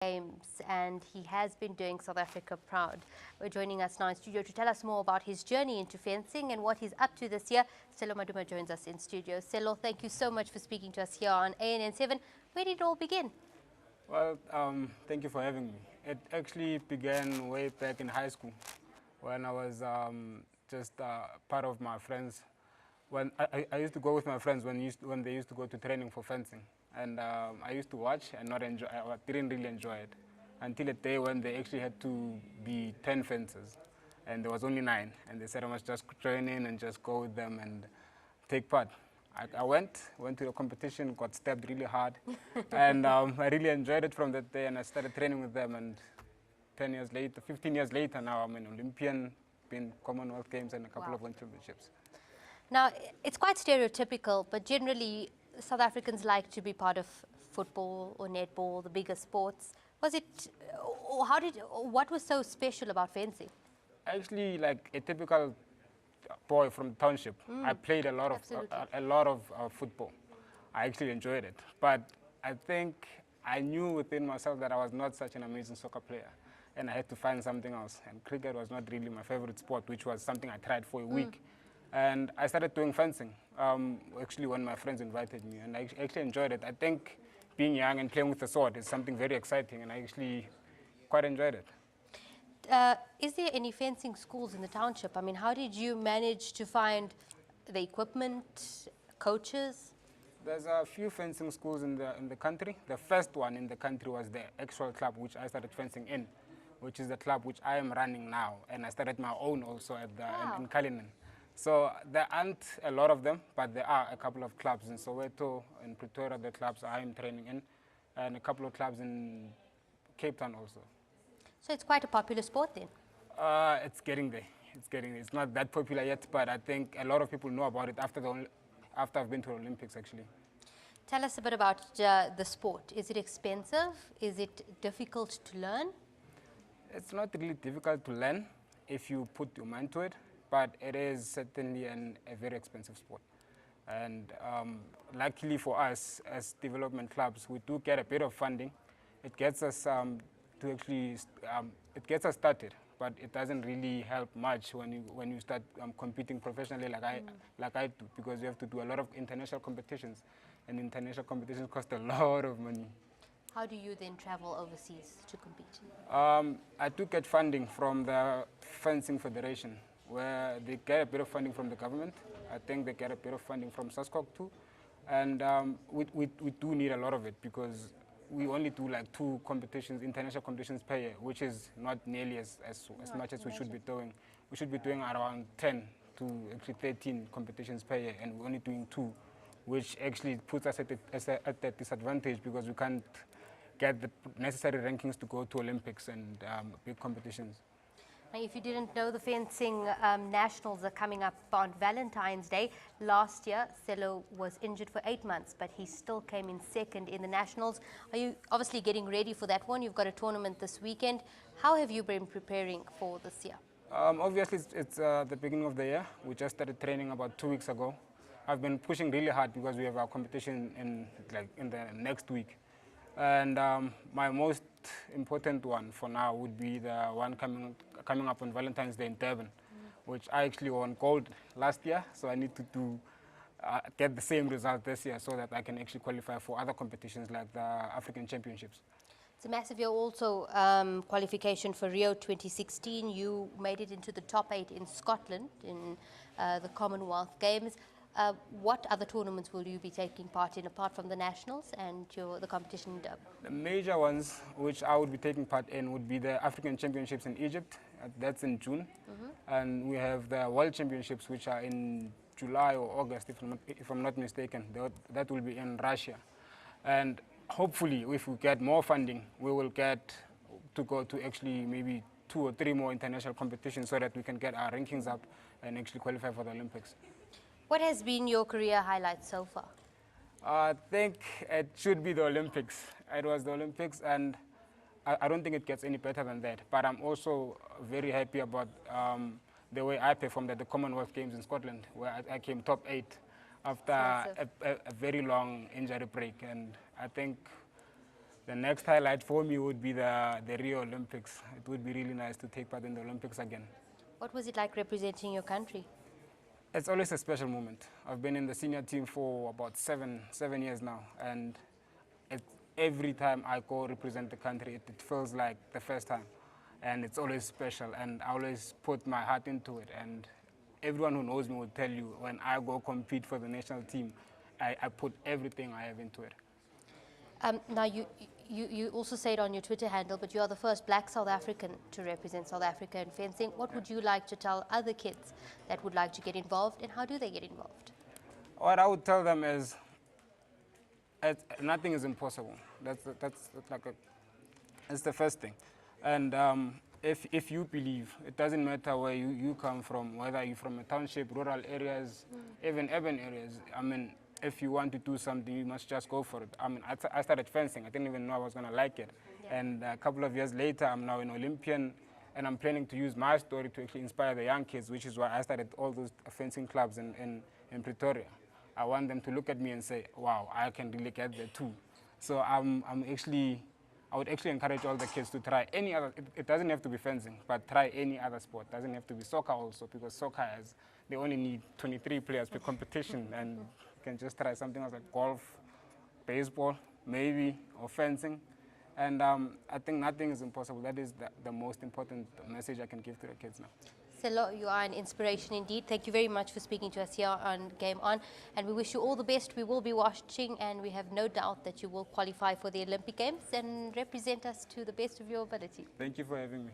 Games, and he has been doing South Africa proud. Joining us now in studio to tell us more about his journey into fencing and what he's up to this year, Sello Maduma joins us in studio. Sello, thank you so much for speaking to us here on ANN7. Where did it all begin? Well, thank you for having me. It actually began way back in high school when I was just part of my friends. When I used to go with my friends when they used to go to training for fencing. And I used to watch and not enjoy. I didn't really enjoy it until a day when they actually had to be 10 fencers, and there was only 9. And they said I must just join in and just go with them and take part. I went to the competition, got stabbed really hard, and I really enjoyed it from that day. And I started training with them. And 10 years later, 15 years later, now I'm an Olympian, been Commonwealth Games and a couple of World Championships. Now, it's quite stereotypical, but generally South Africans like to be part of football or netball, the bigger sports. What was so special about fencing? Actually, like a typical boy from the Township, I played a lot of football. I actually enjoyed it, but I think I knew within myself that I was not such an amazing soccer player, and I had to find something else. And cricket was not really my favorite sport, which was something I tried for a week. And I started doing fencing, actually when my friends invited me, and I actually enjoyed it. I think being young and playing with the sword is something very exciting, and I actually quite enjoyed it. Is there any fencing schools in the township? I mean, how did you manage to find the equipment, coaches? There's a few fencing schools in the country. The first one in the country was the actual club which I started fencing in, which is the club which I am running now, and I started my own also at in Cullinan. So there aren't a lot of them, but there are a couple of clubs in Soweto, in Pretoria, the clubs I am training in, and a couple of clubs in Cape Town also. So it's quite a popular sport then? It's getting there. It's not that popular yet, but I think a lot of people know about it after I've been to the Olympics, actually. Tell us a bit about the sport. Is it expensive? Is it difficult to learn? It's not really difficult to learn if you put your mind to it. But it is certainly a very expensive sport. And luckily for us, as development clubs, we do get a bit of funding. It gets us it gets us started, but it doesn't really help much when you start competing professionally like I do, because you have to do a lot of international competitions, and international competitions cost a lot of money. How do you then travel overseas to compete? I do get funding from the Fencing Federation, where they get a bit of funding from the government. I think they get a bit of funding from SASCOC too. And we do need a lot of it, because we only do like 2 competitions, international competitions per year, which is not nearly as much as we should be doing. We should be doing around 10 to actually 13 competitions per year, and we're only doing 2, which actually puts us at a disadvantage, because we can't get the necessary rankings to go to Olympics and big competitions. Now, if you didn't know, the fencing nationals are coming up on Valentine's Day. Last year, Sello was injured for 8 months, but he still came in second in the nationals. Are you obviously getting ready for that one? You've got a tournament this weekend. How have you been preparing for this year? Obviously, it's the beginning of the year. We just started training about 2 weeks ago. I've been pushing really hard because we have our competition in the next week. And my most important one for now would be the one coming up on Valentine's Day in Durban, which I actually won gold last year. So I need to get the same result this year so that I can actually qualify for other competitions like the African Championships. It's a massive year also, qualification for Rio 2016. You made it into the top 8 in Scotland in the Commonwealth Games. What other tournaments will you be taking part in, apart from the nationals and the competition in Durban? The major ones which I would be taking part in would be the African Championships in Egypt. That's in June. And we have the World Championships, which are in July or August, if I'm not mistaken. That will be in Russia. And hopefully, if we get more funding, we will get to go to actually maybe 2 or 3 more international competitions, so that we can get our rankings up and actually qualify for the Olympics. What has been your career highlight so far? I think it should be the Olympics. It was the Olympics, and I don't think it gets any better than that. But I'm also very happy about the way I performed at the Commonwealth Games in Scotland, where I came top 8 after a very long injury break. And I think the next highlight for me would be the Rio Olympics. It would be really nice to take part in the Olympics again. What was it like representing your country? It's always a special moment. I've been in the senior team for about seven years now, and every time I go represent the country, it feels like the first time, and it's always special, and I always put my heart into it, and everyone who knows me will tell you when I go compete for the national team, I put everything I have into it. Now, you also say it on your Twitter handle, but you are the first black South African to represent South Africa in fencing. What would you like to tell other kids that would like to get involved, and how do they get involved? What I would tell them is, nothing is impossible. That's the first thing. And if you believe, it doesn't matter where you come from, whether you're from a township, rural areas, even urban areas. I mean, if you want to do something, you must just go for it. I mean, I started fencing. I didn't even know I was going to like it. Yeah. And a couple of years later, I'm now an Olympian, and I'm planning to use my story to actually inspire the young kids, which is why I started all those fencing clubs in Pretoria. I want them to look at me and say, wow, I can really get there too. So I would actually encourage all the kids to try any other, it doesn't have to be fencing, but try any other sport. It doesn't have to be soccer also, because soccer they only need 23 players per competition, and you can just try something else like golf, baseball, maybe, or fencing. And I think nothing is impossible. That is the most important message I can give to the kids now. Sello, you are an inspiration indeed. Thank you very much for speaking to us here on Game On, and we wish you all the best. We will be watching, and we have no doubt that you will qualify for the Olympic Games and represent us to the best of your ability. Thank you for having me.